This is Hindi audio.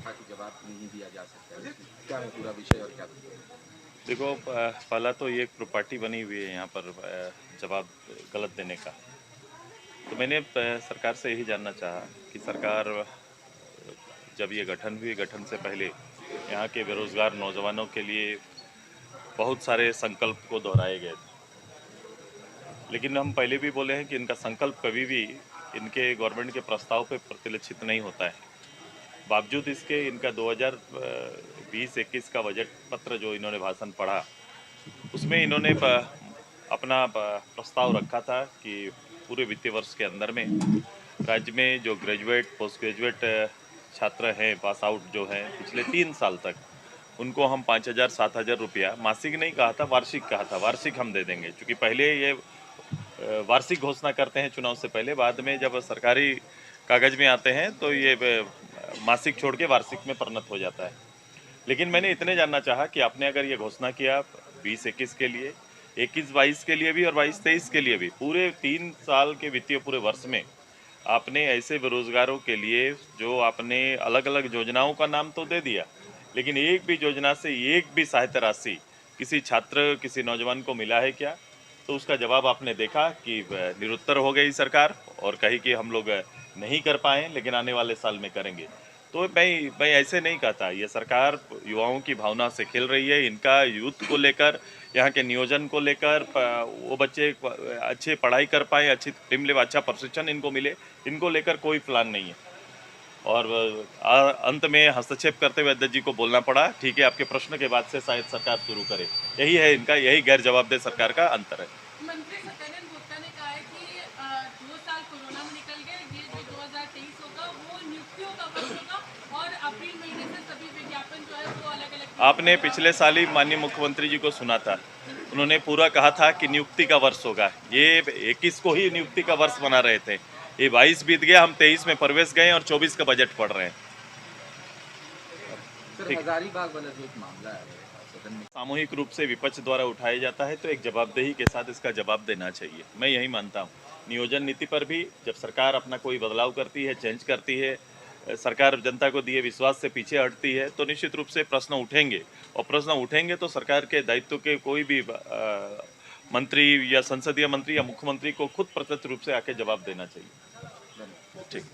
था कि जवाब नहीं दिया जा सकता है, क्या है पूरा विषय और क्या था? देखो, पहला तो ये एक प्रॉपर्टी बनी हुई है यहाँ पर जवाब गलत देने का। तो मैंने सरकार से यही जानना चाहा कि सरकार जब ये गठन हुई, गठन से पहले यहाँ के बेरोजगार नौजवानों के लिए बहुत सारे संकल्प को दोहराए गए थे। लेकिन हम पहले भी बोले हैं कि इनका संकल्प कभी भी इनके गवर्नमेंट के प्रस्ताव पे प्रतिलक्षित नहीं होता है। बावजूद इसके इनका 2020-21 का बजट पत्र जो इन्होंने भाषण पढ़ा, उसमें इन्होंने अपना प्रस्ताव रखा था कि पूरे वित्तीय वर्ष के अंदर में राज्य में जो ग्रेजुएट पोस्ट ग्रेजुएट छात्र हैं, पास आउट जो हैं पिछले 3 साल तक, उनको हम 5,000-7,000 रुपया मासिक नहीं कहा था, वार्षिक कहा था, वार्षिक हम दे देंगे। क्योंकि पहले ये वार्षिक घोषणा करते हैं चुनाव से पहले, बाद में जब सरकारी कागज में आते हैं तो ये मासिक छोड़ के वार्षिक में परिणत हो जाता है। लेकिन मैंने इतने जानना चाहा कि आपने अगर ये घोषणा किया 20-21 के लिए, 21-22 के लिए भी और 22-23 के लिए भी, पूरे 3 साल के वित्तीय पूरे वर्ष में आपने ऐसे बेरोजगारों के लिए जो आपने अलग अलग योजनाओं का नाम तो दे दिया, लेकिन एक भी योजना से एक भी सहायता राशि किसी छात्र किसी नौजवान को मिला है क्या? तो उसका जवाब आपने देखा कि निरुत्तर हो गई सरकार और कही कि हम लोग नहीं कर पाए, लेकिन आने वाले साल में करेंगे। तो मैं ऐसे नहीं कहता, ये सरकार युवाओं की भावना से खेल रही है। इनका यूथ को लेकर, यहाँ के नियोजन को लेकर, वो बच्चे अच्छे पढ़ाई कर पाए, अच्छी टीम ले, अच्छा प्रशिक्षण इनको मिले, इनको लेकर कोई प्लान नहीं है। और अंत में हस्तक्षेप करते हुए अध्यक्ष जी को बोलना पड़ा, ठीक है आपके प्रश्न के बाद से शायद सरकार शुरू करे। यही है इनका, यही गैर जवाबदेह सरकार का अंतर है। मंत्री सत्यानंद भोक्ता ने कहा है कि 2 साल कोरोना में निकल गए, ये जो 2023 होगा वो नियुक्तियों का वर्ष होगा और अप्रैल महीने से सभी विज्ञापन जो है वो अलग अलग। आपने पिछले साल ही माननीय मुख्यमंत्री जी को सुना था, उन्होंने पूरा कहा था कि नियुक्ति का वर्ष होगा। ये 21 को ही नियुक्ति का वर्ष बना रहे थे, ये 22 बीत गया, हम 23 में प्रवेश गए और 24 का बजट पढ़ रहे हैं। सर, हजारीबाग वाला जो एक मामला है सदन में सामूहिक रूप से विपक्ष द्वारा उठाया जाता है तो एक जवाबदेही के साथ इसका जवाब देना चाहिए, मैं यही मानता हूँ। नियोजन नीति पर भी जब सरकार अपना कोई बदलाव करती है, चेंज करती है, सरकार जनता को दिए विश्वास से पीछे हटती है, तो निश्चित रूप से प्रश्न उठेंगे। और प्रश्न उठेंगे तो सरकार के दायित्व के कोई भी मंत्री या संसदीय मंत्री या मुख्यमंत्री को खुद प्रत्यक्ष रूप से आके जवाब देना चाहिए। ठीक।